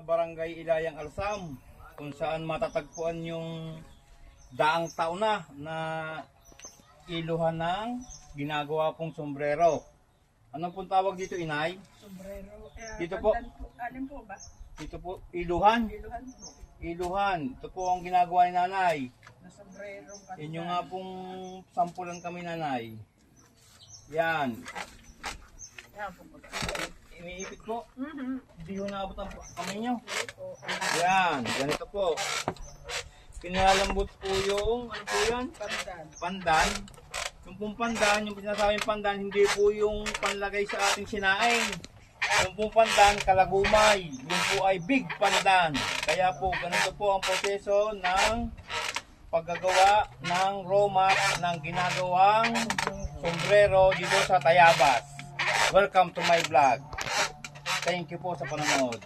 Barangay Ilayang Alsam, kung saan matatagpuan yung daang taon na iluhan ng ginagawa pong sombrero. Anong pong tawag dito, Inay? Sombrero. Dito po. Alin po ba? Dito po, iluhan. Iluhan po. Iluhan. Ito po ang ginagawa ni Nanay. Na sombrero. Inyo nga pong sampulan kami, Nanay. Yan. Yan po. Iniipit po. Mm-hmm. Hindi ho naabot ang kamay nyo. Po. Yan. Ganito po. Pinalalambot po yung, ano po yan? Pandan. Pandan. Yung pong pandan, yung sinasabing pandan, hindi po yung panlagay sa ating sinaing. Yung pong pandan, kalagumay. Yung po ay big pandan. Kaya po, ganito po ang proseso ng paggagawa ng romat ng ginagawang sombrero dito sa Tayabas. Welcome to my vlog. Thank you po sa panonood.